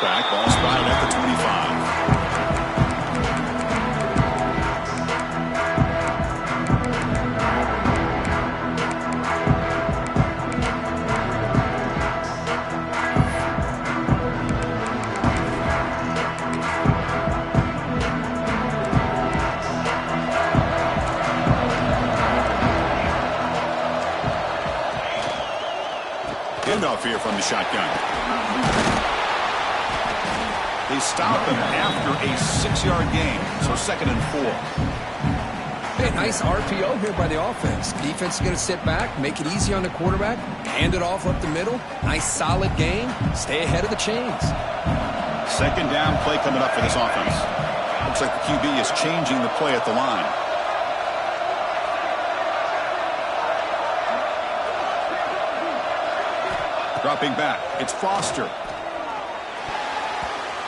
back. Ball spotted at the 25. Handoff here from the shotgun. They stop him after a 6-yard gain, so 2nd and 4. Hey, nice RPO here by the offense. Defense is going to sit back, make it easy on the quarterback, hand it off up the middle. Nice solid game. Stay ahead of the chains. 2nd down play coming up for this offense. Looks like the QB is changing the play at the line. Dropping back, it's Foster.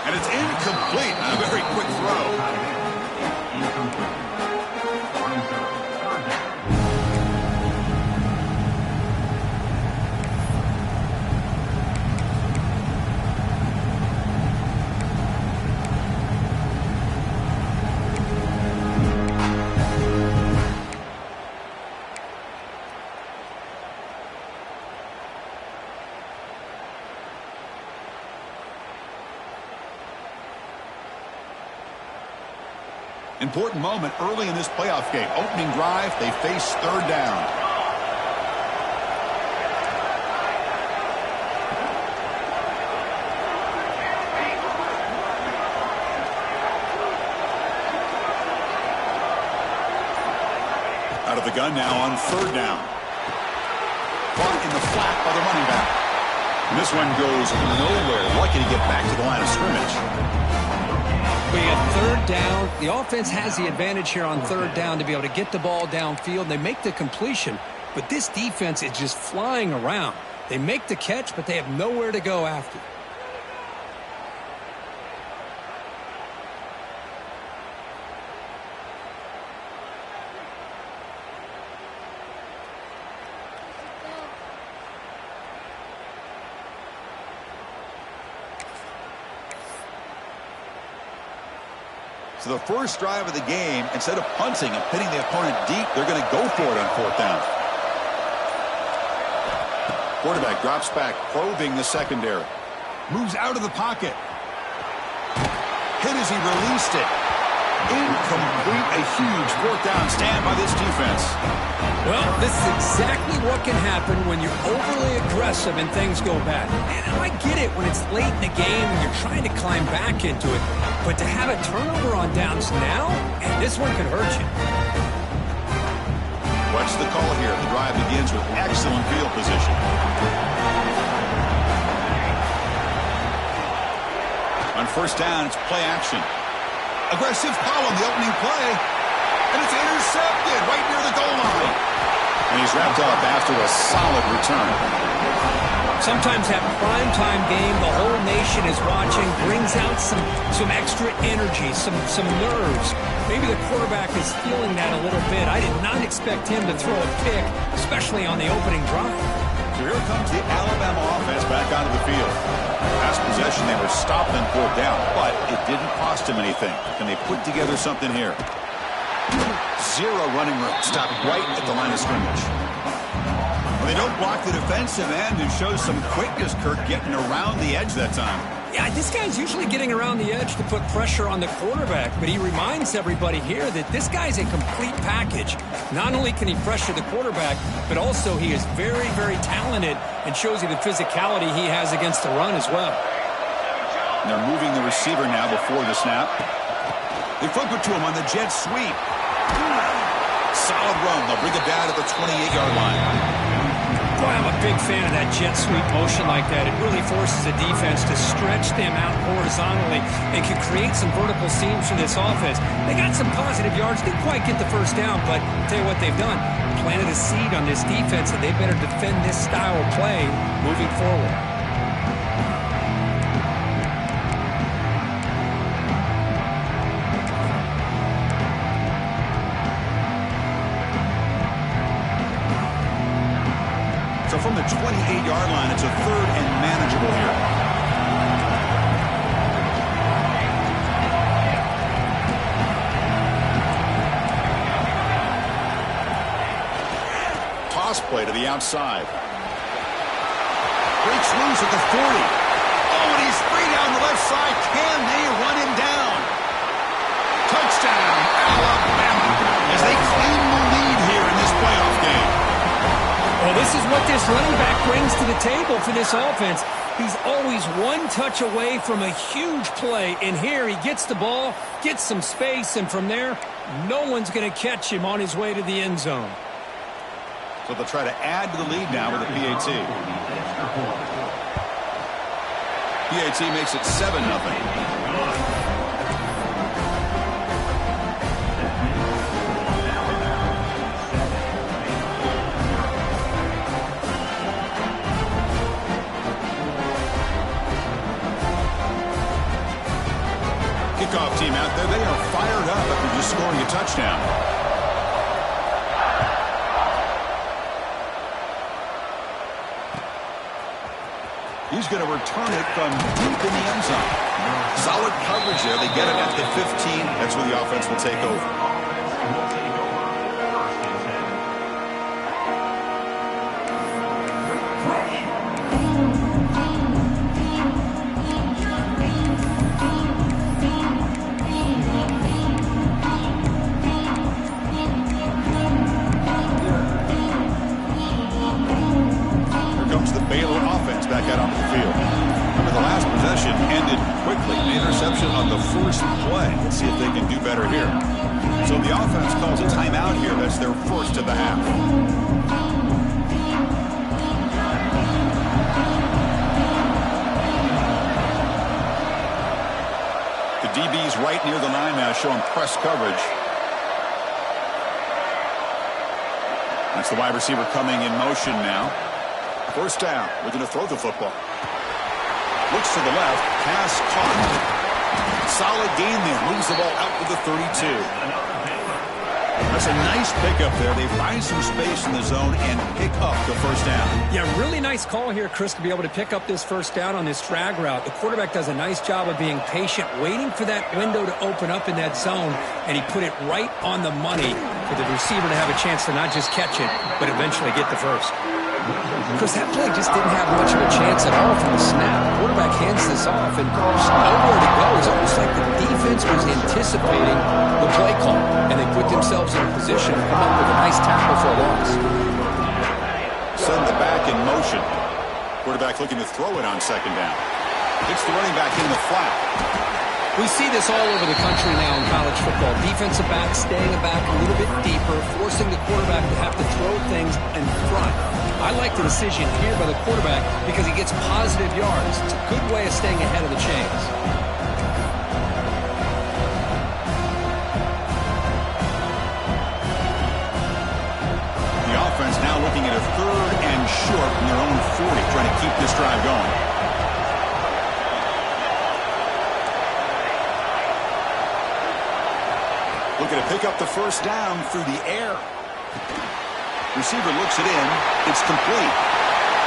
And it's incomplete on a very quick throw. Important moment early in this playoff game. Opening drive, they face 3rd down. Out of the gun now on 3rd down. Caught in the flat by the running back. And this one goes nowhere. Lucky to get back to the line of scrimmage. We have 3rd down. The offense has the advantage here on 3rd down to be able to get the ball downfield. They make the completion, but this defense is just flying around. They make the catch, but they have nowhere to go after. So the first drive of the game, instead of punting and pinning the opponent deep, they're going to go for it on 4th down. Quarterback drops back, probing the secondary. Moves out of the pocket. Hit as he released it. Incomplete. A huge 4th down stand by this defense. Well, this is exactly what can happen when you're overly aggressive and things go bad. And I get it when it's late in the game and you're trying to climb back into it. But to have a turnover on downs now, and this one could hurt you. Watch the call here. The drive begins with excellent field position. On 1st down, it's play action. Aggressive call on the opening play. And it's intercepted right near the goal line. And he's wrapped up after a solid return. Sometimes that primetime game, the whole nation is watching, brings out some extra energy, some nerves. Maybe the quarterback is feeling that a little bit. I did not expect him to throw a pick, especially on the opening drive. So here comes the Alabama offense back onto the field. Last possession, they were stopped on 4th down, but it didn't cost him anything. Can they put together something here? 0 running room. Stopped right at the line of scrimmage. Well, they don't block the defensive end and show some quickness, Kirk, getting around the edge that time. Yeah, this guy's usually getting around the edge to put pressure on the quarterback, but he reminds everybody here that this guy's a complete package. Not only can he pressure the quarterback, but also he is very, very talented and shows you the physicality he has against the run as well. And they're moving the receiver now before the snap. They flip it to him on the jet sweep. Solid run. They'll bring it down at the 28-yard line. Boy, I'm a big fan of that jet sweep motion like that. It really forces the defense to stretch them out horizontally and can create some vertical seams for this offense. They got some positive yards. Didn't quite get the 1st down, but I'll tell you what they've done. Planted a seed on this defense, and they better defend this style of play moving forward. So from the 28-yard line, it's a 3rd and manageable here. cross play to the outside. Breaks loose at the 40. Oh, and he's free down the left side. Can they run him down? Touchdown, Alabama, as they claim the lead here in this playoff game. Well, this is what this running back brings to the table for this offense. He's always one touch away from a huge play, and here he gets the ball, gets some space, and from there, no one's going to catch him on his way to the end zone. So they'll try to add to the lead now with a PAT. PAT makes it 7-0. Kickoff team out there, they are fired up after just scoring a touchdown. He's going to return it from deep in the end zone. Solid coverage there. They get it at the 15. That's where the offense will take over. Back out onto the field. Remember, the last possession ended quickly. An interception on the first play. Let's see if they can do better here. So the offense calls a timeout here. That's their first of the half. The DB's right near the line now, showing press coverage. That's the wide receiver coming in motion now. First down. We're going to throw the football. Looks to the left. Pass caught. Solid gain there. Moves the ball out to the 32. That's a nice pickup there. They find some space in the zone and pick up the first down. Yeah, really nice call here, Chris, to be able to pick up this first down on this drag route. The quarterback does a nice job of being patient, waiting for that window to open up in that zone, and he put it right on the money for the receiver to have a chance to not just catch it, but eventually get the first. Because that play just didn't have much of a chance at all from the snap. The quarterback hands this off, and there's nowhere to go. It's almost like the defense was anticipating the play call, and they put themselves in a position to come up with a nice tackle for a loss. Send the back in motion. Quarterback looking to throw it on second down. It's the running back in the flat. We see this all over the country now in college football. Defensive backs staying back a little bit deeper, forcing the quarterback to have to throw things in front. I like the decision here by the quarterback because he gets positive yards. It's a good way of staying ahead of the chains. The offense now looking at a 3rd and short from their own 40, trying to keep this drive going. Looking to pick up the first down through the air. Receiver looks it in. It's complete.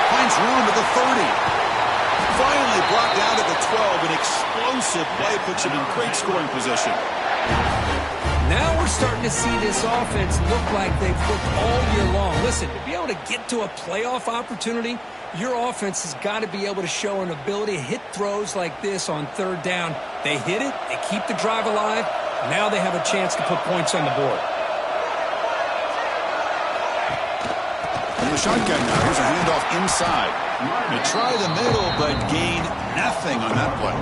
Finds room at the 30. Finally brought down to the 12. An explosive play puts him in great scoring position. Now we're starting to see this offense look like they've looked all year long. Listen, to be able to get to a playoff opportunity, your offense has got to be able to show an ability to hit throws like this on 3rd down. They hit it. They keep the drive alive. Now they have a chance to put points on the board. In the shotgun now, here's a handoff inside. They try the middle, but gain nothing on that play.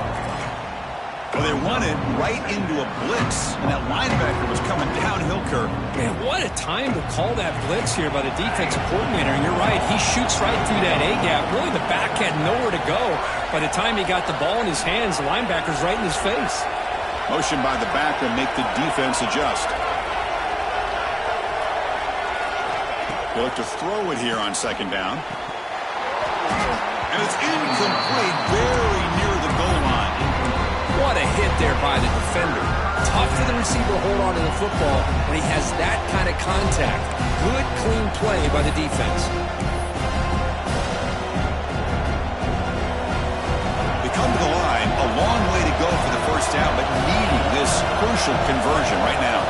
Well, they run it right into a blitz, and that linebacker was coming downhill, Kirk. Man, what a time to call that blitz here by the defensive coordinator. And you're right, he shoots right through that A-gap. Really, the back had nowhere to go. By the time he got the ball in his hands, the linebacker's right in his face. Motion by the back will make the defense adjust. They look to throw it here on second down. And it's incomplete, very near the goal line. What a hit there by the defender. Tough for the receiver to hold on to the football when he has that kind of contact. Good, clean play by the defense. They come to the line, a long way to go for the first down, but needing this crucial conversion right now.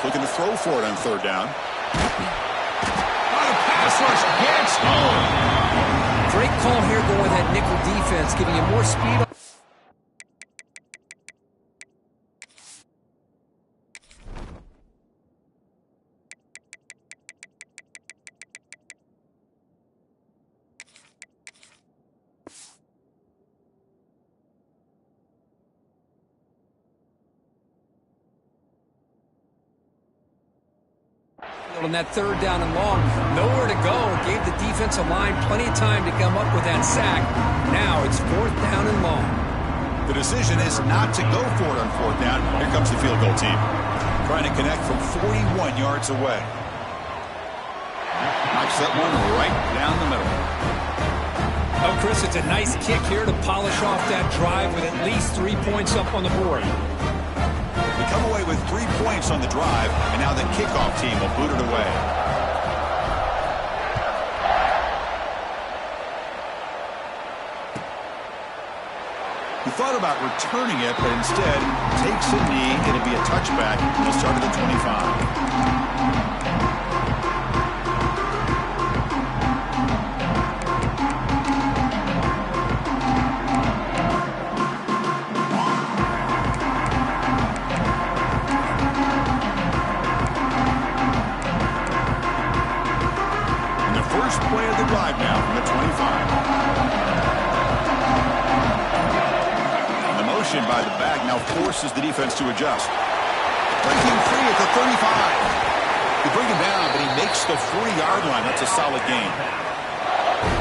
back, looking to throw for it on third down. On a pass rush, gets home. Great call here going with that nickel defense, giving you more speed. On that third down and long, nowhere to go. Gave the defensive line plenty of time to come up with that sack. Now it's fourth down and long. The decision is not to go for it on fourth down. Here comes the field goal team. Trying to connect from 41 yards away. Knocks that one right down the middle. Oh, Chris, it's a nice kick here to polish off that drive with at least 3 points up on the board. We come away with 3 points on the drive, and now the kickoff team will boot it away. He thought about returning it, but instead takes a knee. It'll be a touchback, and he'll start at the 25. Play of the drive now from the 25. And the motion by the back now forces the defense to adjust. Breaking free at the 35. They bring him down, but he makes the 40-yard line. That's a solid gain.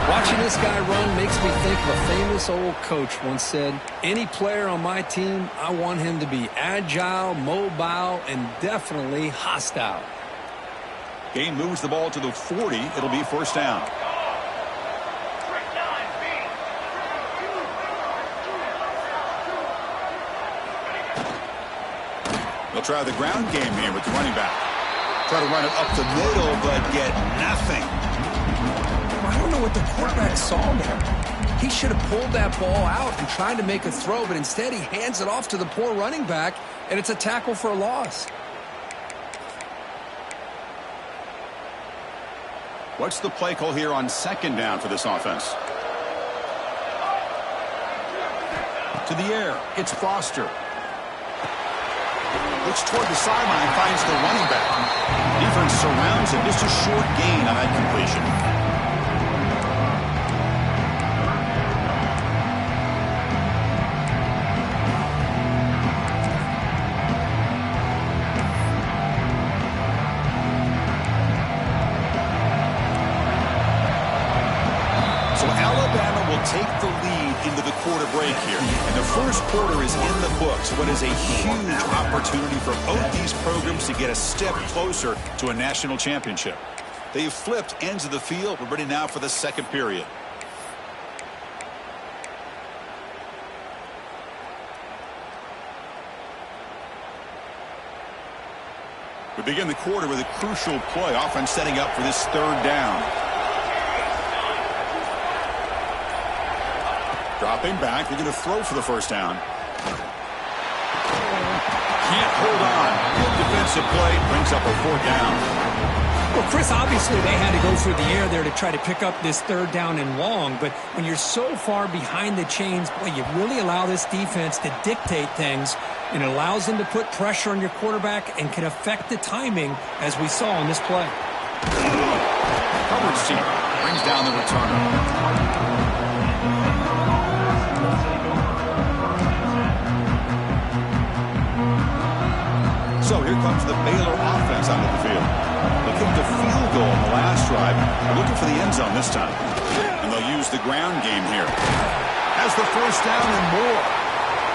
Watching this guy run makes me think of a famous old coach once said, any player on my team, I want him to be agile, mobile, and definitely hostile. Gain moves the ball to the 40. It'll be first down. They'll try the ground game here with the running back. Try to run it up the middle, but get nothing. I don't know what the quarterback saw there. He should have pulled that ball out and tried to make a throw, but instead he hands it off to the poor running back, and it's a tackle for a loss. What's the play call here on second down for this offense? To the air. It's Foster. Looks toward the sideline, finds the running back. Defense surrounds him. Just a short gain on that completion. Take the lead into the quarter break here. And the first quarter is in the books. What is a huge opportunity for both these programs to get a step closer to a national championship. They've flipped ends of the field. We're ready now for the second period. We begin the quarter with a crucial play. Offense setting up for this third down. Dropping back, we're going to throw for the first down. Can't hold on. Good defensive play, brings up a fourth down. Well, Chris, obviously they had to go through the air there to try to pick up this third down and long, but when you're so far behind the chains, boy, you really allow this defense to dictate things, and it allows them to put pressure on your quarterback and can affect the timing, as we saw on this play. Coverage team brings down the returner. So here comes the Baylor offense onto the field. They kicked a field goal in the last drive. They're looking for the end zone this time. And they'll use the ground game here. Has the first down and more.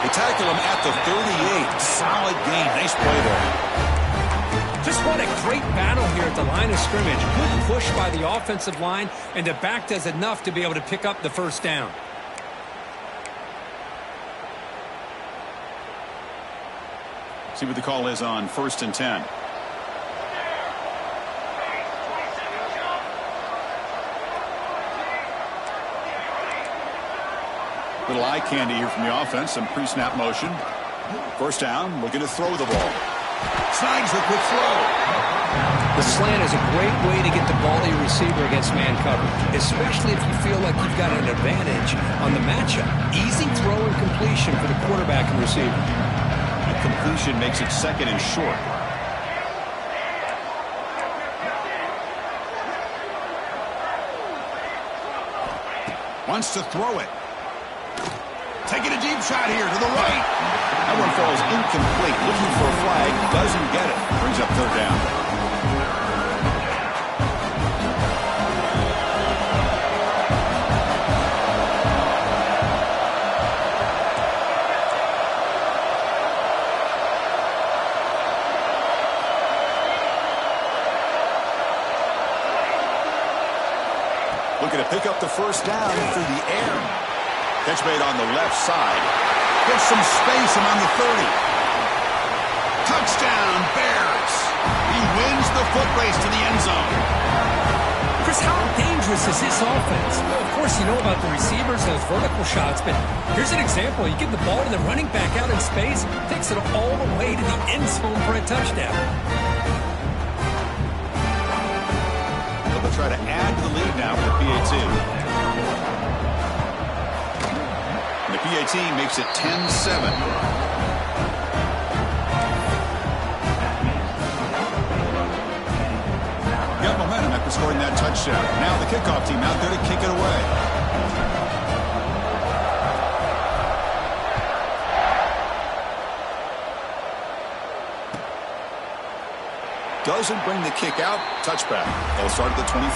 They tackle him at the 38. Solid gain. Nice play there. Just what a great battle here at the line of scrimmage. Good push by the offensive line, and the back does enough to be able to pick up the first down. See what the call is on 1st and 10. Little eye candy here from the offense. Some pre-snap motion. First down, looking to throw the ball. Snags the quick throw. The slant is a great way to get the ball to your receiver against man coverage, especially if you feel like you've got an advantage on the matchup. Easy throw and completion for the quarterback and receiver. The completion makes it second and short. Wants to throw it. Taking a deep shot here to the right. That one falls incomplete. Looking for a flag. Doesn't get it. Brings up third down. Looking to pick up the first down through the air. Catch made on the left side. Gets some space among the 30. Touchdown, Bears. He wins the foot race to the end zone. Chris, how dangerous is this offense? Well, of course, you know about the receivers, those vertical shots, but here's an example. You give the ball to the running back out in space, takes it all the way to the end zone for a touchdown. They'll try to add to the lead now for the PAT. And the PAT makes it 10-7. Got momentum after scoring that touchdown. Now the kickoff team out there to kick it away. Doesn't bring the kick out. Touchback. They'll start at the 25.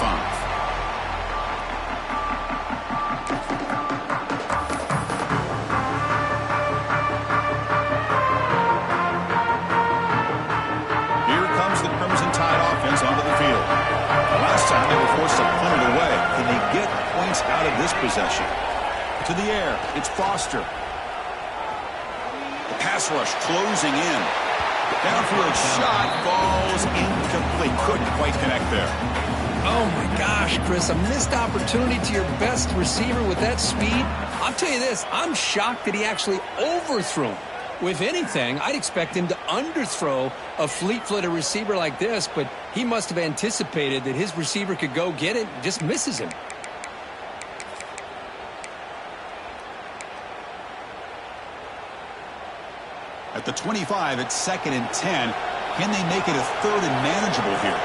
Here comes the Crimson Tide offense onto the field. Last time they were forced to punt it away. Can they get points out of this possession? To the air. It's Foster. The pass rush closing in. Downfield shot falls incomplete. Couldn't quite connect there. Oh, my gosh, Chris. A missed opportunity to your best receiver with that speed. I'll tell you this. I'm shocked that he actually overthrew him. With anything, I'd expect him to underthrow a fleet-footed receiver like this, but he must have anticipated that his receiver could go get it and just misses him. At the 25, it's 2nd and 10. Can they make it a 3rd and manageable here?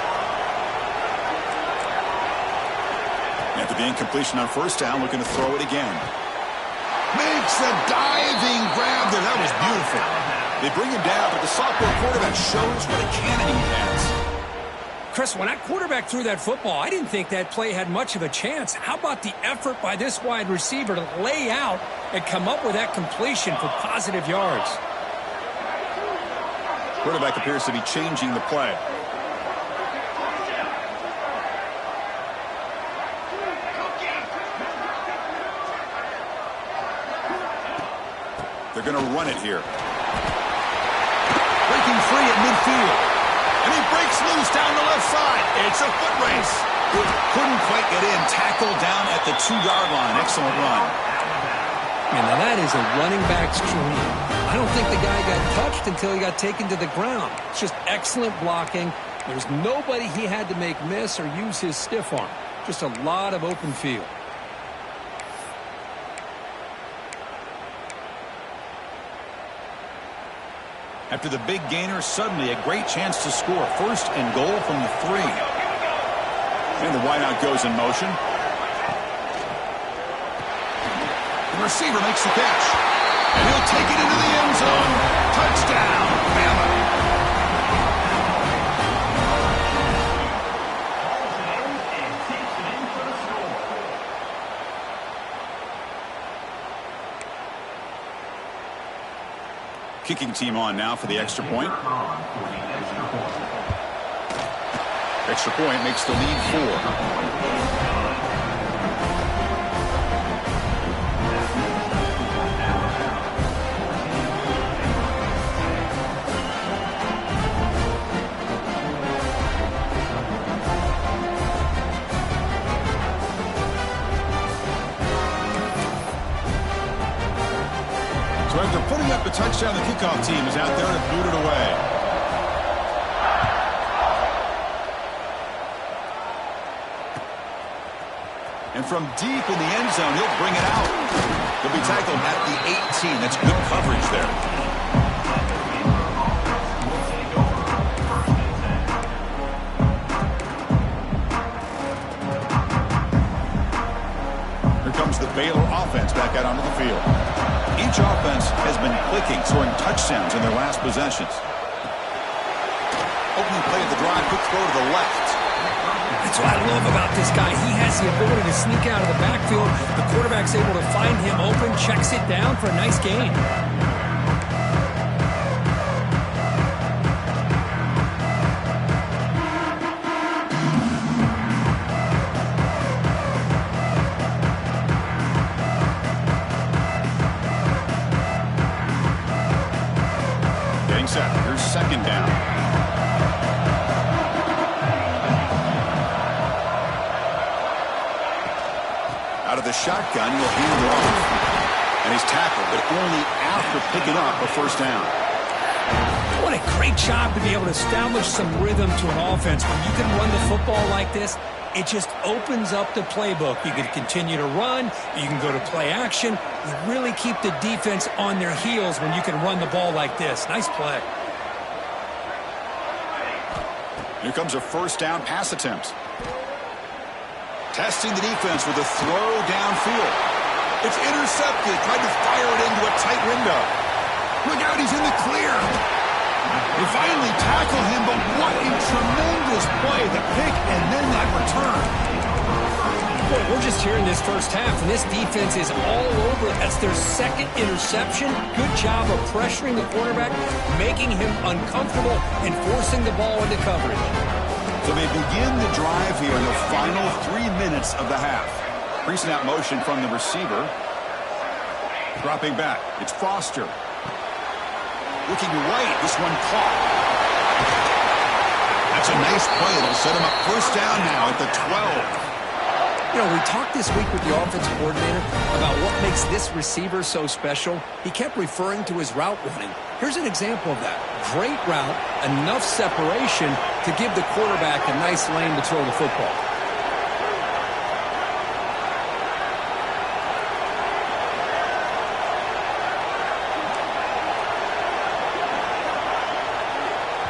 After the incompletion on first down, looking to throw it again. Makes a diving grab there. That was beautiful. They bring him down, but the sophomore quarterback shows what a cannon he has. Chris, when that quarterback threw that football, I didn't think that play had much of a chance. How about the effort by this wide receiver to lay out and come up with that completion for positive yards? Quarterback appears to be changing the play. They're going to run it here. Breaking free at midfield. And he breaks loose down the left side. It's a foot race. Couldn't quite get in. Tackled down at the 2-yard line. Excellent run. And now that is a running back's dream. I don't think the guy got touched until he got taken to the ground. It's just excellent blocking. There's nobody he had to make miss or use his stiff arm. Just a lot of open field. After the big gainer, suddenly a great chance to score. 1st and goal from the 3. And the wideout goes in motion. The receiver makes the catch. And he'll take it into the end zone. Touchdown, Bama. Kicking team on now for the extra point. Extra point makes the lead 4. So after putting up the touchdown, the kickoff team is out there to boot it away. from deep in the end zone, he'll bring it out. He'll be tackled at the 18. That's good coverage there. Here comes the Baylor offense back out onto the field. Each offense has been clicking, scoring touchdowns in their last possessions. Opening play of the drive, quick throw to the left. That's what I love about this guy. He has the ability to sneak out of the backfield. The quarterback's able to find him open, checks it down for a nice gain. Getting set. Here's second down. Out of the shotgun, he'll hand it off. And he's tackled, but only after picking up a first down. What a great job to be able to establish some rhythm to an offense. When you can run the football like this, it just opens up the playbook. You can continue to run. You can go to play action. You really keep the defense on their heels when you can run the ball like this. Nice play. Here comes a first down pass attempt. Testing the defense with a throw downfield. It's intercepted. Tried to fire it into a tight window. Look out, he's in the clear. They finally tackle him, but what a tremendous play. The pick and then that return. Boy, we're just here in this first half, and this defense is all over. That's their second interception. Good job of pressuring the quarterback, making him uncomfortable, and forcing the ball into coverage. So they begin the drive here in the final 3 minutes of the half. Pre-snap motion from the receiver. Dropping back. It's Foster. Looking right. This one caught. That's a nice play. That'll set him up first down now at the 12. You know, we talked this week with the offensive coordinator about what makes this receiver so special. He kept referring to his route running. Here's an example of that. Great route, enough separation to give the quarterback a nice lane to throw the football.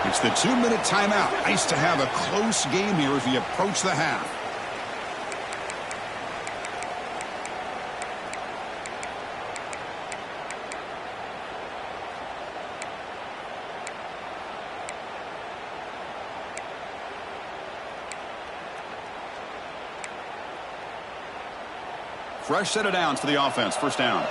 It's the 2-minute timeout. Nice to have a close game here as we approach the half. Fresh set of downs for the offense. First down.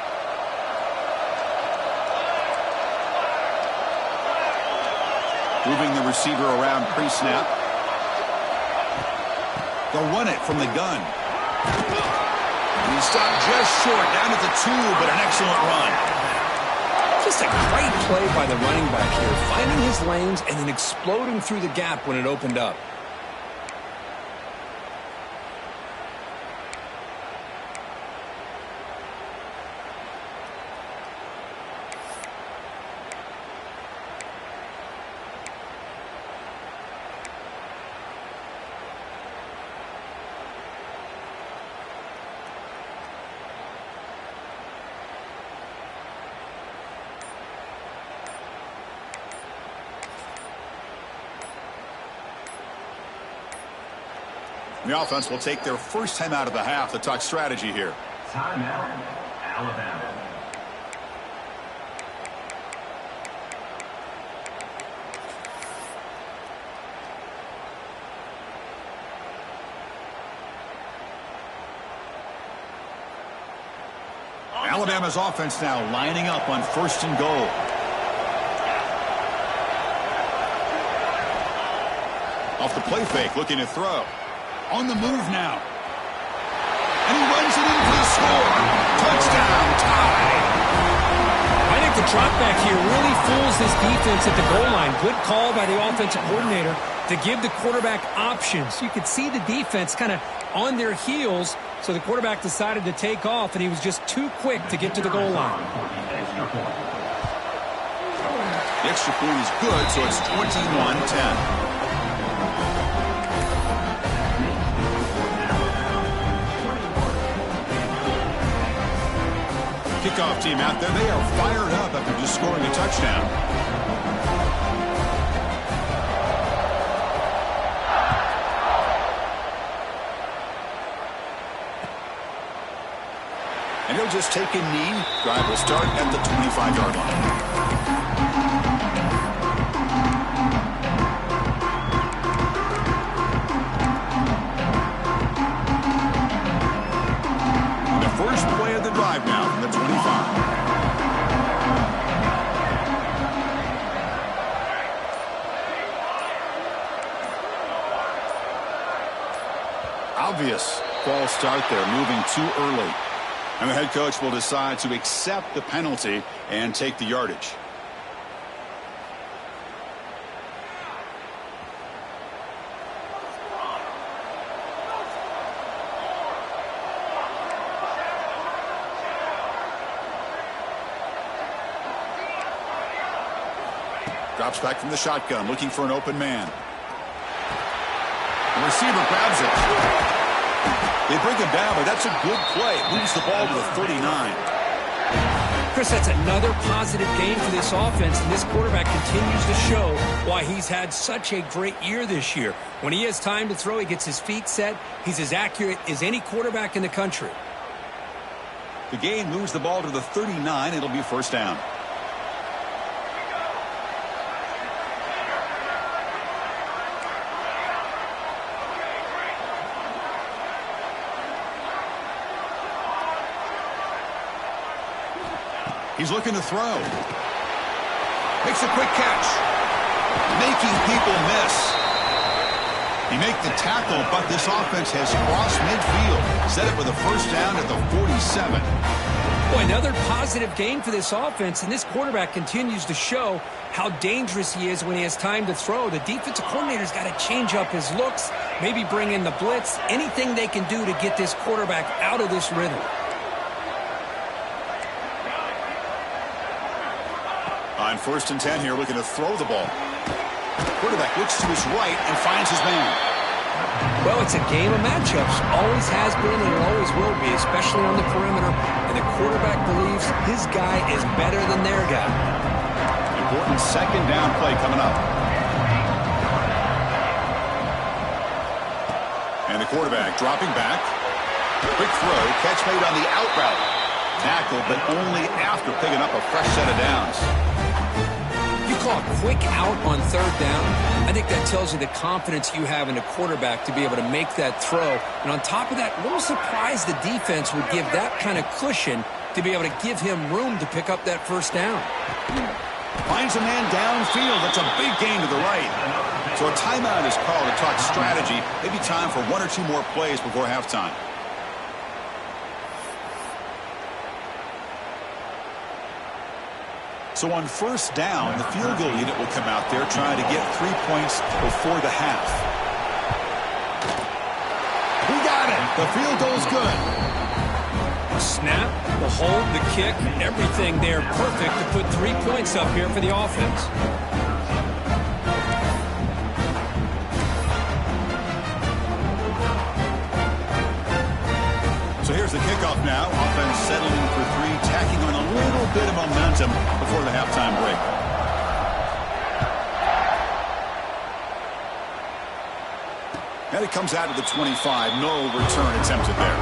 Moving the receiver around pre-snap. They'll run it from the gun. And he stopped just short, down at the 2, but an excellent run. Just a great play by the running back here, finding his lanes and then exploding through the gap when it opened up. The offense will take their first time out of the half to talk strategy here. Timeout, Alabama. Alabama's offense now lining up on first and goal. Off the play fake, looking to throw. On the move now. And he runs it in for the score. Touchdown, tie. I think the drop back here really fools this defense at the goal line. Good call by the offensive coordinator to give the quarterback options. You could see the defense kind of on their heels, so the quarterback decided to take off, and he was just too quick to get to the goal line. The extra point is good, so it's 21-10. Kickoff team out there, they are fired up after just scoring a touchdown. And he'll just take a knee. Drive will start at the 25-yard line. First play of the drive now from the 25. Obvious false start there, moving too early. And the head coach will decide to accept the penalty and take the yardage. Drops back from the shotgun, looking for an open man. The receiver grabs it. They bring him down, but that's a good play. Moves the ball to the 39. Chris, that's another positive gain for this offense, and this quarterback continues to show why he's had such a great year this year. When he has time to throw, he gets his feet set. He's as accurate as any quarterback in the country. The gain moves the ball to the 39. It'll be first down. He's looking to throw. Makes a quick catch. Making people miss. He makes the tackle, but this offense has crossed midfield. Set it with a first down at the 47. Boy, another positive gain for this offense, and this quarterback continues to show how dangerous he is when he has time to throw. The defensive coordinator's got to change up his looks, maybe bring in the blitz, anything they can do to get this quarterback out of this rhythm. On 1st and 10 here, looking to throw the ball. Quarterback looks to his right and finds his man. Well, it's a game of matchups. Always has been and it always will be, especially on the perimeter. And the quarterback believes his guy is better than their guy. Important second down play coming up. And the quarterback dropping back. Quick throw, catch made on the out route. Tackle, but only after picking up a fresh set of downs. You call a quick out on 3rd down. I think that tells you the confidence you have in a quarterback to be able to make that throw. And on top of that, a little surprised the defense would give that kind of cushion to be able to give him room to pick up that first down. Finds a man downfield. That's a big gain to the right. So a timeout is called to talk strategy. Maybe time for 1 or 2 more plays before halftime. So on first down, the field goal unit will come out there trying to get 3 points before the half. He got it. The field goal's good. The snap, the hold, the kick, everything there perfect to put 3 points up here for the offense. So here's the kickoff now. Offense settling in for 3, tacking on a little bit of momentum before the halftime break. And it comes out of the 25. No return attempted there.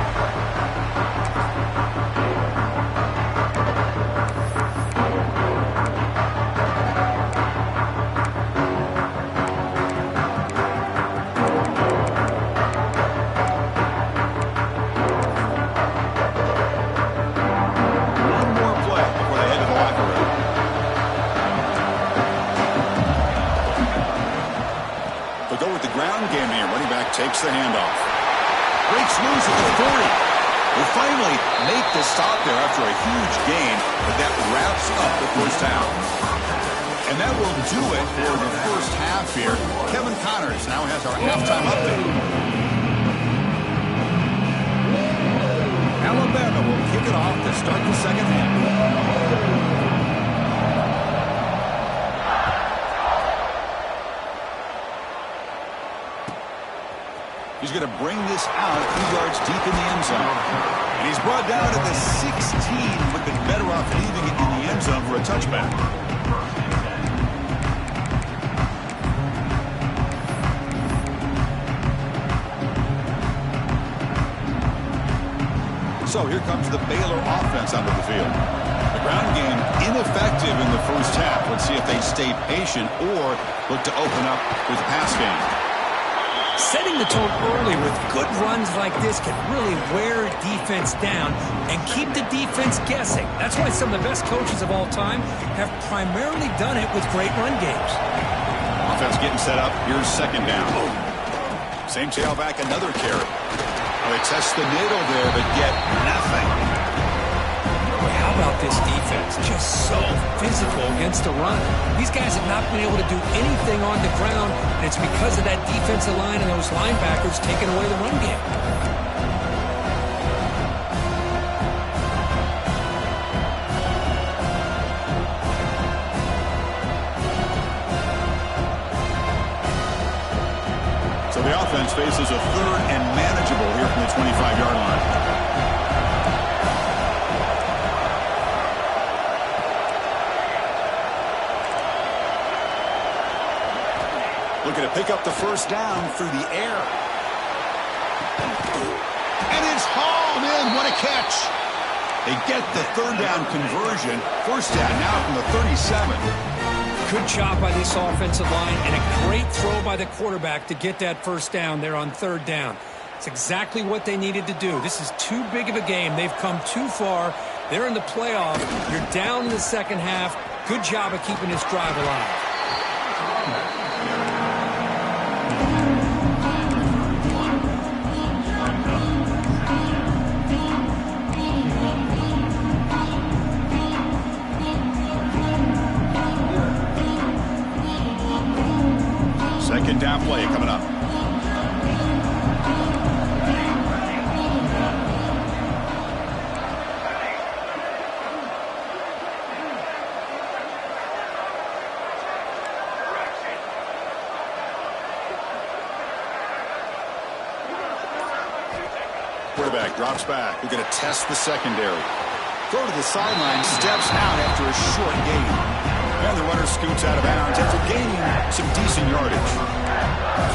Takes the handoff. Breaks loose at the 40. Will finally make the stop there after a huge gain, but that wraps up the first half. And that will do it for the first half here. Kevin Connors now has our halftime update. Alabama will kick it off to start the second half. He's going to bring this out a few yards deep in the end zone. And he's brought down to the 16 with the better off leaving it in the end zone for a touchback. So here comes the Baylor offense onto the field. The ground game ineffective in the first half. Let's see if they stay patient or look to open up with the pass game. Setting the tone early with good runs like this can really wear defense down and keep the defense guessing. That's why some of the best coaches of all time have primarily done it with great run games. Offense getting set up. Here's second down. Same tailback, another carry. They test the middle there, but get nothing. How about this defense? Just so physical against the run. These guys have not been able to do anything on the ground, and it's because of that defensive line and those linebackers taking away the run game. So the offense faces a third and manageable here from the 25-yard line. Looking to pick up the first down through the air. And it's hauled in. What a catch. They get the third down conversion. First down now from the 37. Good job by this offensive line and a great throw by the quarterback to get that first down there on third down. It's exactly what they needed to do. This is too big of a game. They've come too far. They're in the playoff. You're down in the second half. Good job of keeping this drive alive. Second down play coming up. Quarterback drops back. We're going to test the secondary. Throw to the sideline, steps out after a short gain. And the runner scoots out of bounds after gaining some decent yardage.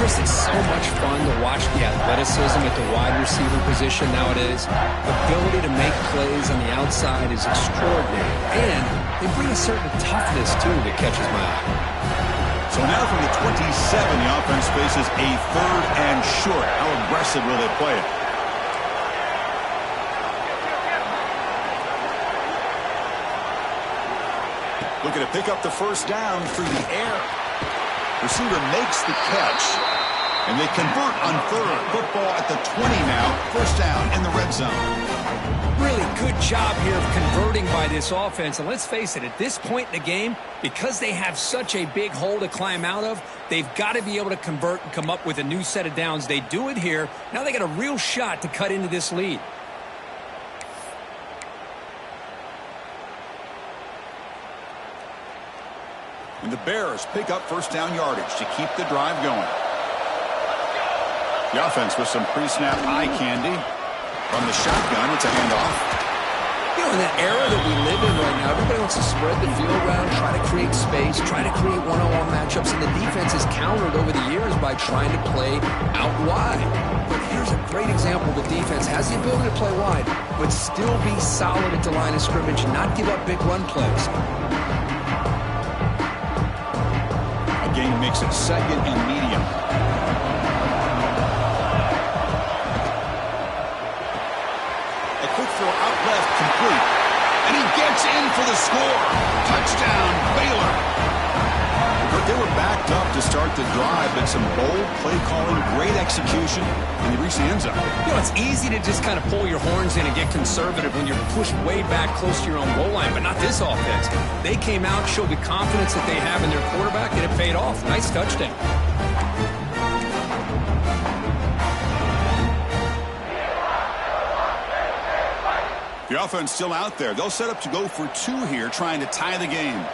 Chris, it's so much fun to watch the athleticism at the wide receiver position nowadays. The ability to make plays on the outside is extraordinary. And they bring a certain toughness, too, that catches my eye. So now from the 27, the offense faces a third and short. How aggressive will they play it? Looking to pick up the first down through the air. Receiver makes the catch, and they convert on third. Football at the 20 now. First down in the red zone. Really good job here of converting by this offense. And let's face it, at this point in the game, because they have such a big hole to climb out of, they've got to be able to convert and come up with a new set of downs. They do it here. Now they got a real shot to cut into this lead. And the Bears pick up first down yardage to keep the drive going. The offense with some pre-snap eye candy. From the shotgun, it's a handoff. You know, in that era that we live in right now, everybody wants to spread the field around, try to create space, try to create one-on-one matchups, and the defense is countered over the years by trying to play out wide. But here's a great example. The defense has the ability to play wide, but still be solid at the line of scrimmage, not give up big run plays. Gain makes it second and medium. A quick throw out left, complete. And he gets in for the score. Touchdown, Baylor. But they were backed up to start the drive, but some bold play calling, great execution, and they reach the end zone. You know, it's easy to just kind of pull your horns in and get conservative when you're pushed way back close to your own goal line, but not this offense. They came out, showed the confidence that they have in their quarterback, and it paid off. Nice touchdown. The offense still out there. They'll set up to go for two here, trying to tie the game.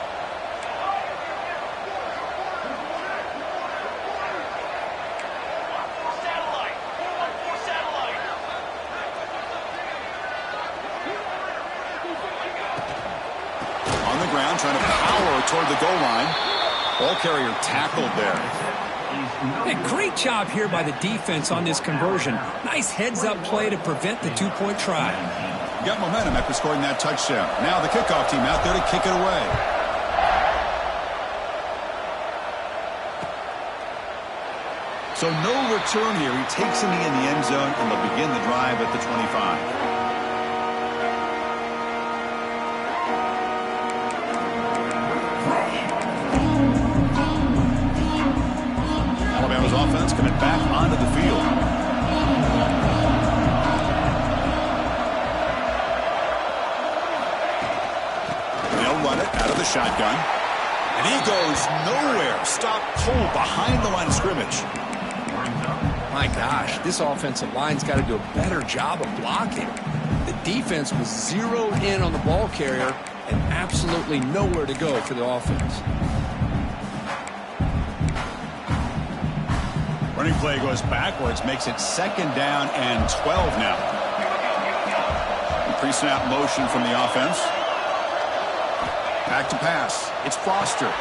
ground, trying to power toward the goal line. Ball carrier tackled there. Hey, great job here by the defense on this conversion. Nice heads-up play to prevent the two-point try. Got momentum after scoring that touchdown. Now the kickoff team out there to kick it away. So no return here. He takes him in the end zone, and they'll begin the drive at the 25. Alabama's offense coming back onto the field. They'll run it out of the shotgun. And he goes nowhere. Stopped cold behind the line of scrimmage. My gosh, this offensive line's got to do a better job of blocking. The defense was zeroed in on the ball carrier and absolutely nowhere to go for the offense. Running play goes backwards, makes it 2nd down and 12 now. Pre-snap motion from the offense. Back to pass. It's Foster.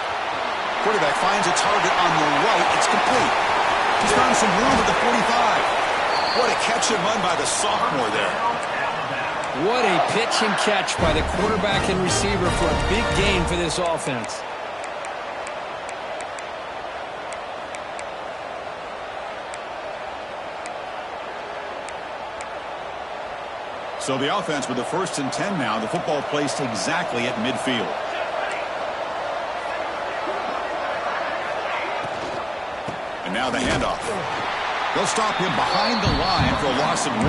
Quarterback finds a target on the right. It's complete. He's found some room at the 45. What a catch and run by the sophomore there. What a pitch and catch by the quarterback and receiver for a big gain for this offense. So the offense with the 1st and 10 now. The football placed exactly at midfield. And now the handoff. They'll stop him behind the line for a loss of 1.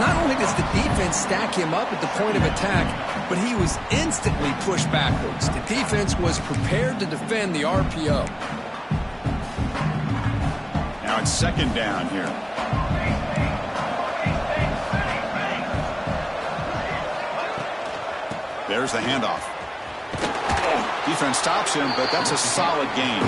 Not only does the defense stack him up at the point of attack, but he was instantly pushed backwards. The defense was prepared to defend the RPO. Now it's 2nd down here. There's the handoff. Defense stops him, but that's a solid gain.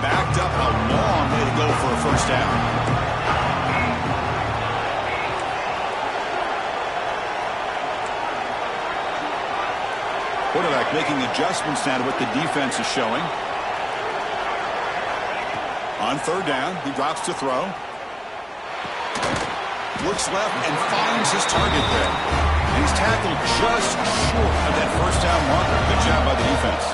Backed up a long way to go for a 1st down. Quarterback making adjustments now to what the defense is showing. On 3rd down, he drops to throw. Looks left and finds his target there. And he's tackled just short of that 1st down marker. Good job by the defense.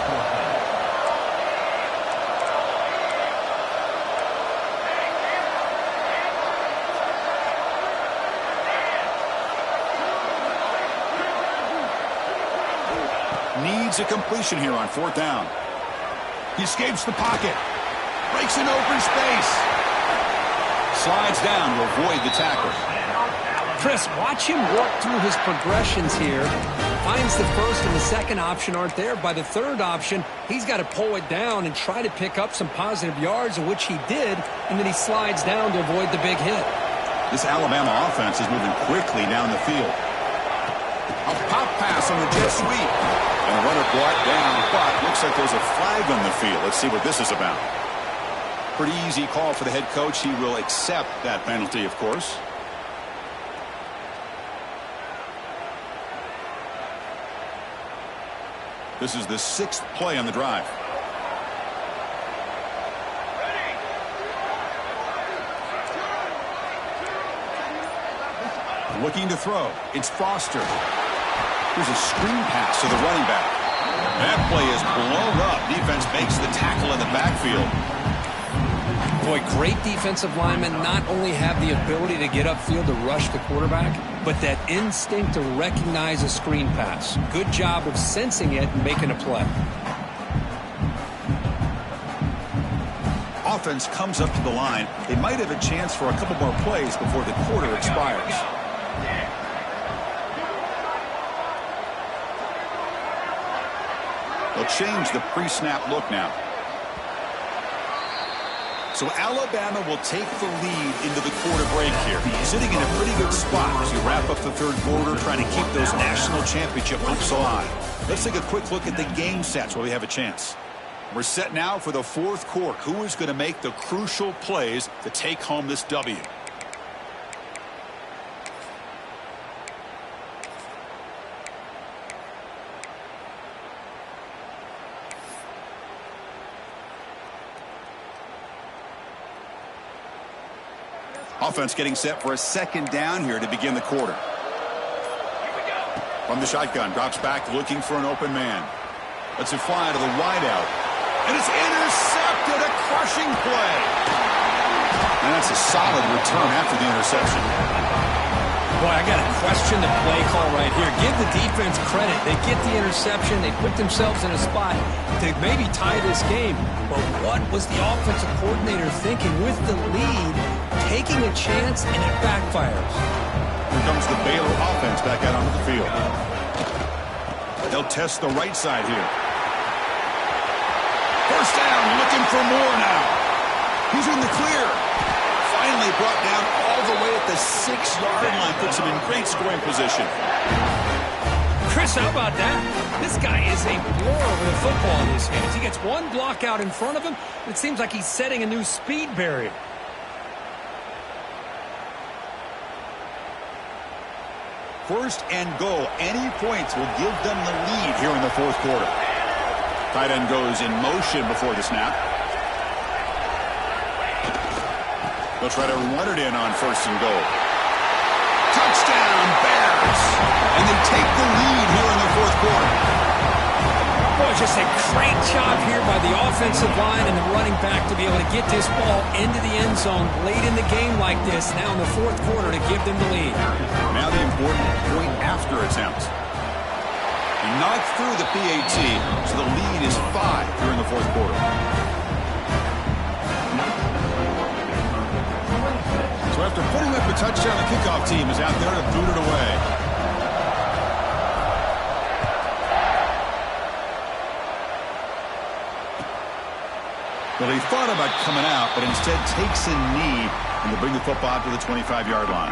Needs a completion here on 4th down. He escapes the pocket. Breaks an open space. Slides down to avoid the tackle. Chris, watch him work through his progressions here. Finds the 1st and the 2nd option aren't there. By the 3rd option, he's got to pull it down and try to pick up some positive yards, of which he did, and then he slides down to avoid the big hit. This Alabama offense is moving quickly down the field. A pop pass on the jet sweep. And a runner brought down, but looks like there's a flag on the field. Let's see what this is about. Pretty easy call for the head coach. He will accept that penalty, of course. This is the 6th play on the drive. Looking to throw. It's Foster. Here's a screen pass to the running back. That play is blown up. Defense makes the tackle in the backfield. Boy, great defensive linemen not only have the ability to get upfield to rush the quarterback, but that instinct to recognize a screen pass. Good job of sensing it and making a play. Offense comes up to the line. They might have a chance for a couple more plays before the quarter expires. They'll change the pre-snap look now. So Alabama will take the lead into the quarter break here. Sitting in a pretty good spot as you wrap up the third quarter, trying to keep those national championship hopes alive. Let's take a quick look at the game stats while we have a chance. We're set now for the fourth quarter. Who is going to make the crucial plays to take home this W? Offense getting set for a second down here to begin the quarter. From the shotgun, drops back looking for an open man. Lets it fly to the wideout. And it's intercepted, a crushing play. And that's a solid return after the interception. Boy, I got to question the play call right here. Give the defense credit. They get the interception. They put themselves in a spot to maybe tie this game. But what was the offensive coordinator thinking with the lead? Taking a chance, and it backfires. Here comes the Baylor offense back out onto the field. They'll test the right side here. First down, looking for more now. He's in the clear. Finally brought down all the way at the 6-yard line. Puts him in great scoring position. Chris, how about that? This guy is a blower with a football in his hands. He gets one block out in front of him. It seems like he's setting a new speed barrier. First and goal. Any points will give them the lead here in the fourth quarter. Tight end goes in motion before the snap. They'll try to run it in on first and goal. Touchdown, Bears! And they take the lead here in the fourth quarter. Boy, just a great job here by the offensive line and the running back to be able to get this ball into the end zone late in the game like this, now in the fourth quarter, to give them the lead. Now the important point after attempt. He knocked through the PAT, so the lead is 5 here in the fourth quarter. So after putting up a touchdown, the kickoff team is out there to boot it away. Well, he thought about coming out, but instead takes a knee, and they bring the football to the 25-yard line.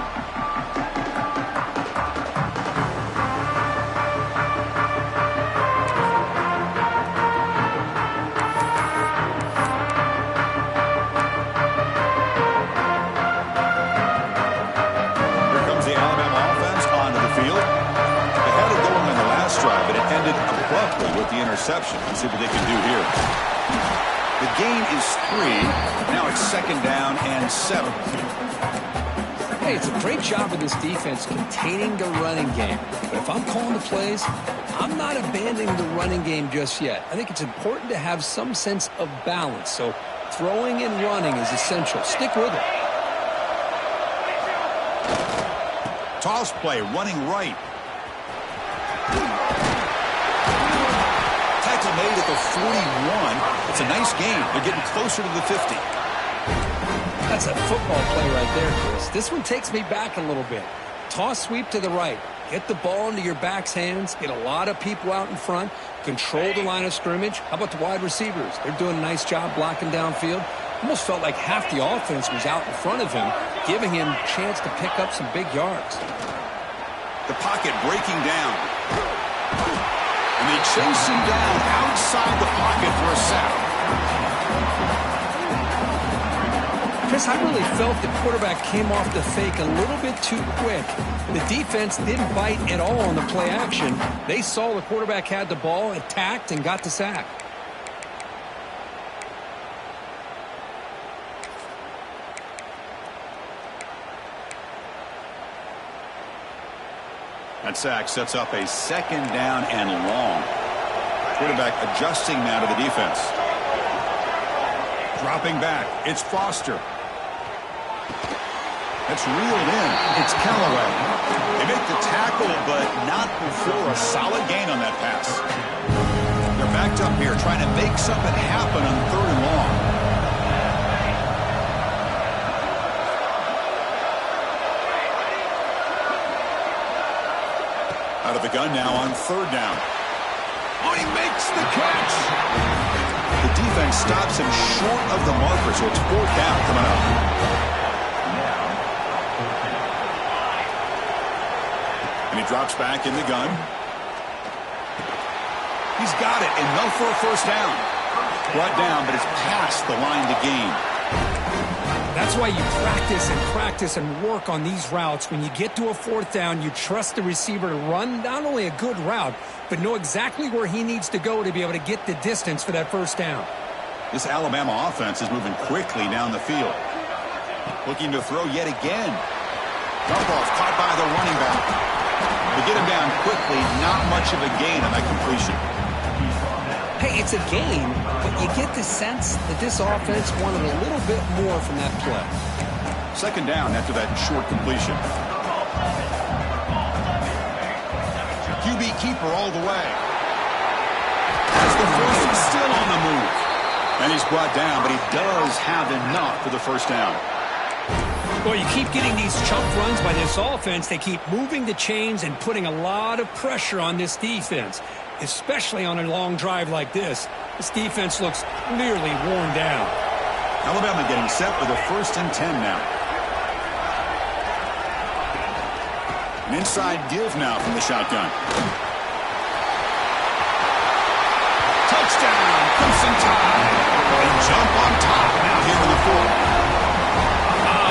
Here comes the Alabama offense onto the field. They had it going on the last drive, but it ended abruptly with the interception. Let's see what they can do here. The gain is 3. Now it's second down and 7. Hey, it's a great job of this defense containing the running game. But if I'm calling the plays, I'm not abandoning the running game just yet. I think it's important to have some sense of balance. So throwing and running is essential. Stick with it. Toss play, running right. Tackle made at the 41. It's a nice gain. They're getting closer to the 50. That's a football play right there, Chris. This one takes me back a little bit. Toss sweep to the right. Get the ball into your back's hands. Get a lot of people out in front. Control the line of scrimmage. How about the wide receivers? They're doing a nice job blocking downfield. Almost felt like half the offense was out in front of him, giving him a chance to pick up some big yards. The pocket breaking down. And they chase him down outside the pocket for a sack. Chris, I really felt the quarterback came off the fake a little bit too quick. The defense didn't bite at all on the play action. They saw the quarterback had the ball, attacked, and got the sack. That sack sets up a second down and long. Quarterback adjusting now to the defense. Dropping back. It's Foster. That's reeled in. It's Callaway. They make the tackle, but not before a solid gain on that pass. They're backed up here trying to make something happen on third and long. Out of the gun now on third down. Oh, he makes the catch. The defense stops him short of the marker, so it's 4th down coming up. And he drops back in the gun. He's got it, enough for a 1st down. Brought down, but it's past the line to gain. That's why you practice and work on these routes. When you get to a 4th down, you trust the receiver to run not only a good route, but know exactly where he needs to go to be able to get the distance for that 1st down. This Alabama offense is moving quickly down the field. Looking to throw yet again. Dump off caught by the running back. They get him down quickly, not much of a gain on that completion. Hey, it's a gain, but you get the sense that this offense wanted a little bit more from that play. 2nd down after that short completion. QB keeper all the way. As the first is still on the move. And he's brought down, but he does have enough for the 1st down. Well, you keep getting these chunk runs by this offense. They keep moving the chains and putting a lot of pressure on this defense, especially on a long drive like this. This defense looks clearly worn down. Alabama getting set with a 1st and 10 now. An inside give now from the shotgun. Touchdown, Crimson Tide. They jump on top now here in the 4th.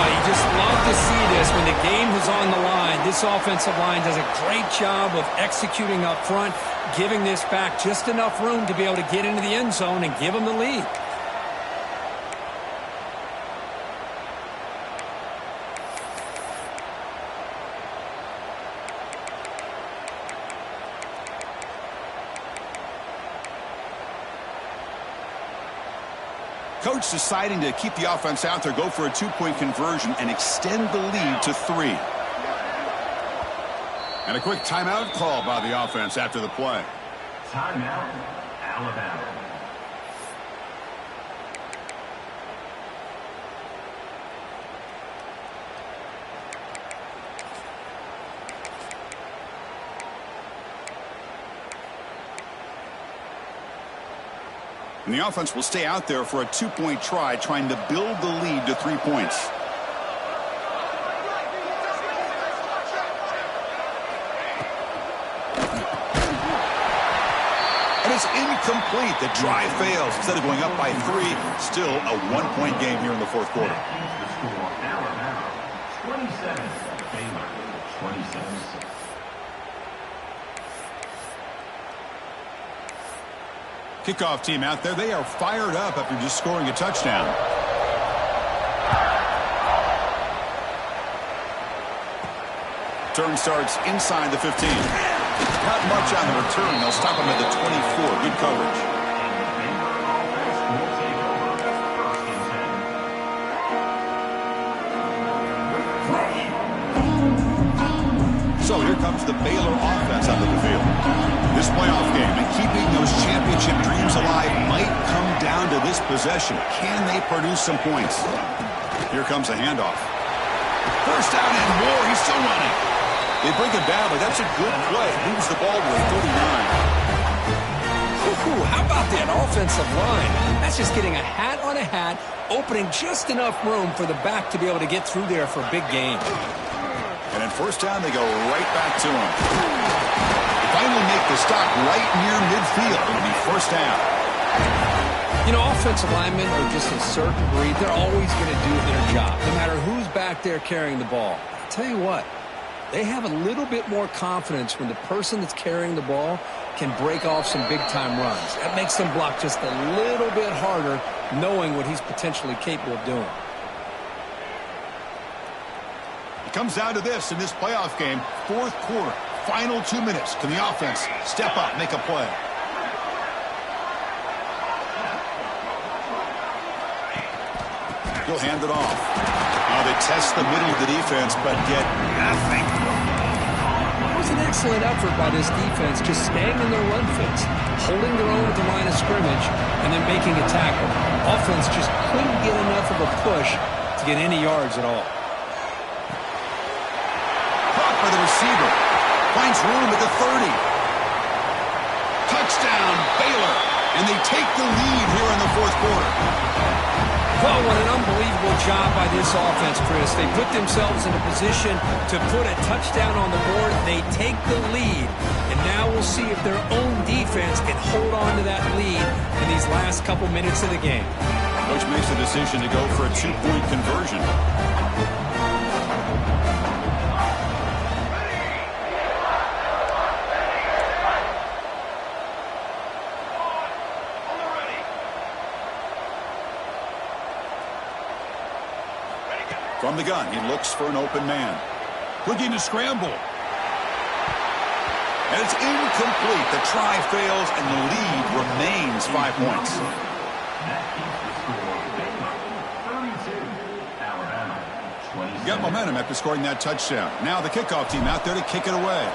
You just love to see this when the game is on the line. This offensive line does a great job of executing up front, giving this back just enough room to be able to get into the end zone and give them the lead. Coach deciding to keep the offense out there, go for a 2-point conversion, and extend the lead to 3. And a quick timeout call by the offense after the play. Timeout, Alabama. And the offense will stay out there for a 2-point try, trying to build the lead to 3 points. And it's incomplete. The try fails. Instead of going up by 3, still a 1-point game here in the 4th quarter. The score, Alabama 27, Baylor 27. Kickoff team out there. They are fired up after just scoring a touchdown. Turn starts inside the 15. Not much on the return. They'll stop him at the 24. Good coverage. So here comes the Baylor offense onto the field. This playoff game and keeping those championship dreams alive might come down to this possession. Can they produce some points? Here comes a handoff. 1st down and more. He's still running. They bring him down, but that's a good play. Moves the ball to a 39. How about that offensive line? That's just getting a hat on a hat, opening just enough room for the back to be able to get through there for a big gain. And in 1st down, they go right back to him. They finally make the stop right near midfield. It'll be 1st down. You know, offensive linemen are just a certain breed. They're always going to do their job, no matter who's back there carrying the ball. I'll tell you what, they have a little bit more confidence when the person that's carrying the ball can break off some big-time runs. That makes them block just a little bit harder, knowing what he's potentially capable of doing. It comes down to this in this playoff game. 4th quarter, final 2 minutes. Can the offense step up, make a play? He'll hand it off. Now they test the middle of the defense, but get nothing. It was an excellent effort by this defense, just staying in their run fits, holding their own at the line of scrimmage, and then making a tackle. Offense just couldn't get enough of a push to get any yards at all. Caught by the receiver. Finds room at the 30. Touchdown, Baylor. And they take the lead here in the fourth quarter. Well, what an unbelievable job by this offense, Chris. They put themselves in a position to put a touchdown on the board. They take the lead. And now we'll see if their own defense can hold on to that lead in these last couple minutes of the game. Coach makes the decision to go for a two-point conversion. From the gun, he looks for an open man. Looking to scramble. And it's incomplete. The try fails, and the lead remains 5 points. You got momentum after scoring that touchdown. Now the kickoff team out there to kick it away.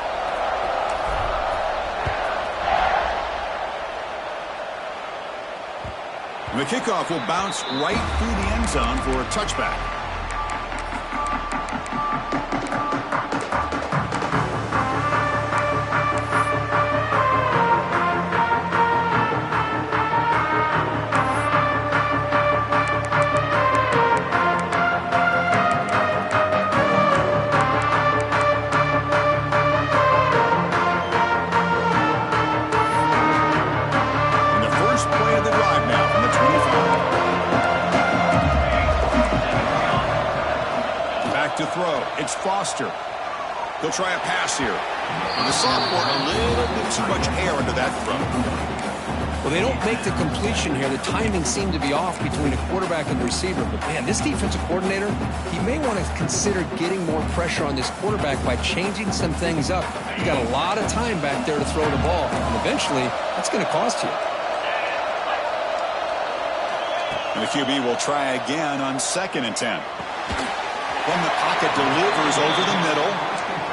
And the kickoff will bounce right through the end zone for a touchback. Throw. It's Foster. He'll try a pass here. And the sophomore, a little bit too much air into that throw. Well, they don't make the completion here. The timing seemed to be off between a quarterback and the receiver. But, man, this defensive coordinator, he may want to consider getting more pressure on this quarterback by changing some things up. You got a lot of time back there to throw the ball. And eventually, that's going to cost you. And the QB will try again on 2nd and 10. From the pocket, delivers over the middle.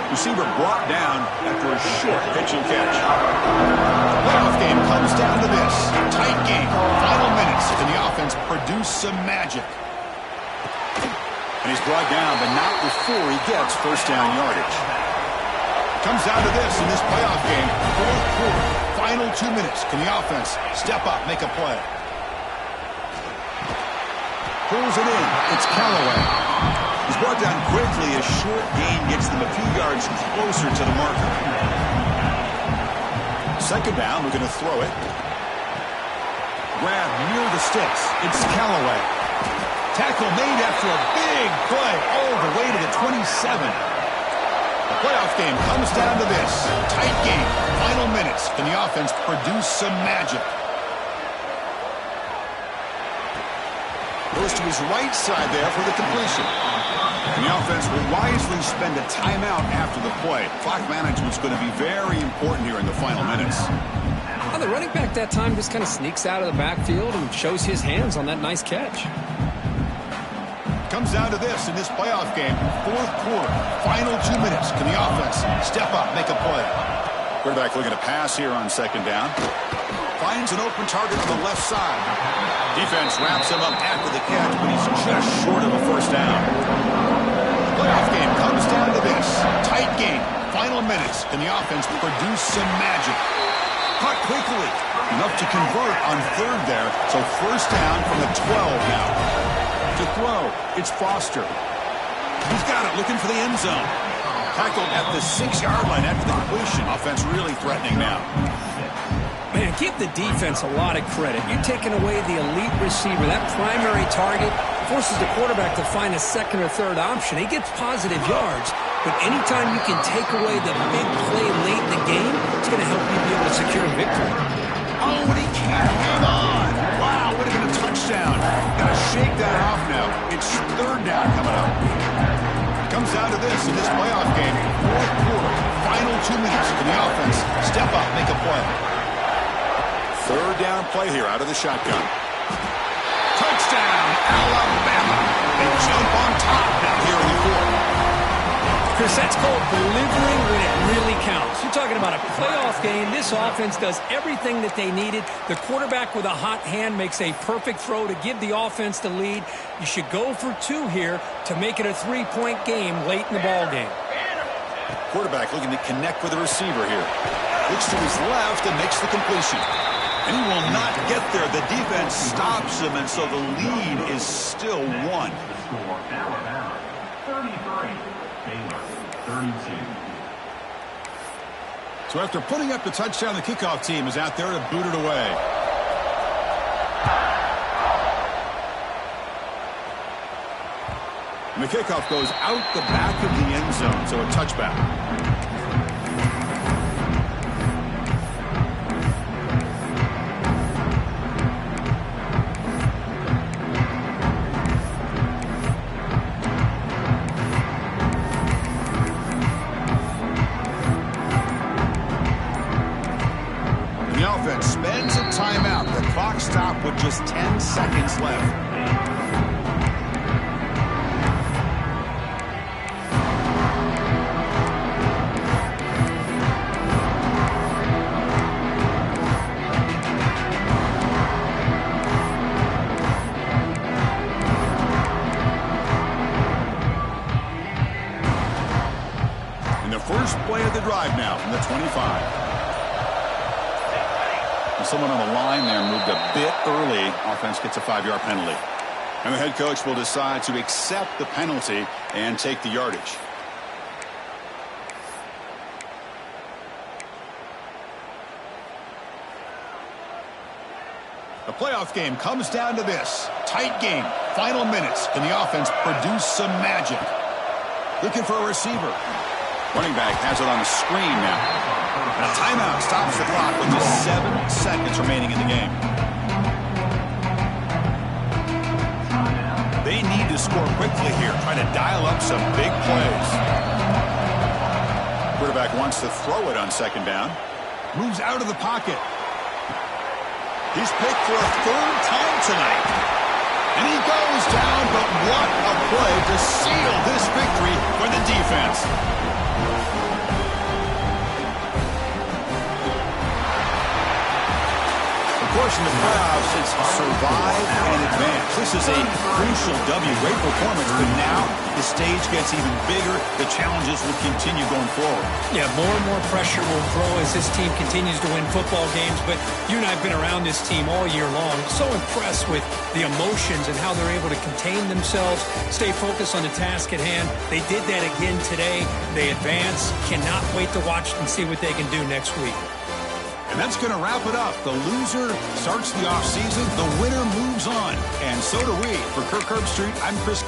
Receiver brought down after a short pitch and catch. The playoff game comes down to this. Tight game. Final minutes. Can the offense produce some magic? And he's brought down, but not before he gets first down yardage. Comes down to this in this playoff game. Fourth quarter. Final 2 minutes. Can the offense step up, make a play? Pulls it in. It's Callaway. He's brought down quickly. A short gain gets them a few yards closer to the marker. 2nd down, we're going to throw it. Grab near the sticks. It's Callaway. Tackle made after a big play all the way to the 27. The playoff game comes down to this. Tight game. Final minutes. Can the offense produce some magic? Goes to his right side there for the completion. And the offense will wisely spend a timeout after the play. Clock management is going to be very important here in the final minutes. Well, the running back that time just kind of sneaks out of the backfield and shows his hands on that nice catch. Comes down to this in this playoff game. Fourth quarter, final 2 minutes. Can the offense step up, make a play? Quarterback looking to pass here on 2nd down. Finds an open target on the left side. Defense wraps him up after the catch, but he's just short of a first down. The playoff game comes down to this. Tight game. Final minutes. Can the offense produce some magic? Caught quickly. Enough to convert on 3rd there. So first down from the 12 now. To throw, it's Foster. He's got it, looking for the end zone. Tackled at the 6-yard line after the completion. Offense really threatening now. Man, give the defense a lot of credit. You're taking away the elite receiver. That primary target forces the quarterback to find a 2nd or 3rd option. He gets positive yards, but anytime you can take away the big play late in the game, it's going to help you be able to secure a victory. Oh, and he can't hang on. Wow, would have been a touchdown. Got to shake that off now. It's 3rd down coming up. Comes down to this in this playoff game. Fourth quarter, final 2 minutes. Can the offense step up, make a play? 3rd down play here out of the shotgun. Touchdown, Alabama. They jump on top now here in the 4th. Chris, that's called delivering when it really counts. You're talking about a playoff game. This offense does everything that they needed. The quarterback with a hot hand makes a perfect throw to give the offense the lead. You should go for 2 here to make it a 3-point game late in the ball game. Quarterback looking to connect with the receiver here. Looks to his left and makes the completion. And he will not get there. The defense stops him, and so the lead is still 1. The score, Alabama 33, Baylor 32. So after putting up the touchdown, the kickoff team is out there to boot it away. And the kickoff goes out the back of the end zone, so a touchback. The offense spends a timeout. The clock stopped with just 10 seconds left. And the first play of the drive now from the 25. Someone on the line there moved a bit early. Offense gets a 5-yard penalty. And the head coach will decide to accept the penalty and take the yardage. The playoff game comes down to this. Tight game. Final minutes. Can the offense produce some magic? Looking for a receiver. Running back has it on the screen now. And a timeout stops the clock with just 7 seconds remaining in the game. They need to score quickly here, trying to dial up some big plays. Quarterback wants to throw it on second down. Moves out of the pocket. He's picked for a 3rd time tonight. And he goes down, but what a play to seal this victory for the defense. Of course, in the playoffs, it's survive and advance. This is a crucial W. Great performance, but now the stage gets even bigger. The challenges will continue going forward. Yeah, more and more pressure will grow as this team continues to win football games. But you and I have been around this team all year long. So impressed with the emotions and how they're able to contain themselves, stay focused on the task at hand. They did that again today. They advance. Cannot wait to watch and see what they can do next week. And that's going to wrap it up. The loser starts the offseason. The winner moves on. And so do we. For Kirk Herbstreit, I'm Chris.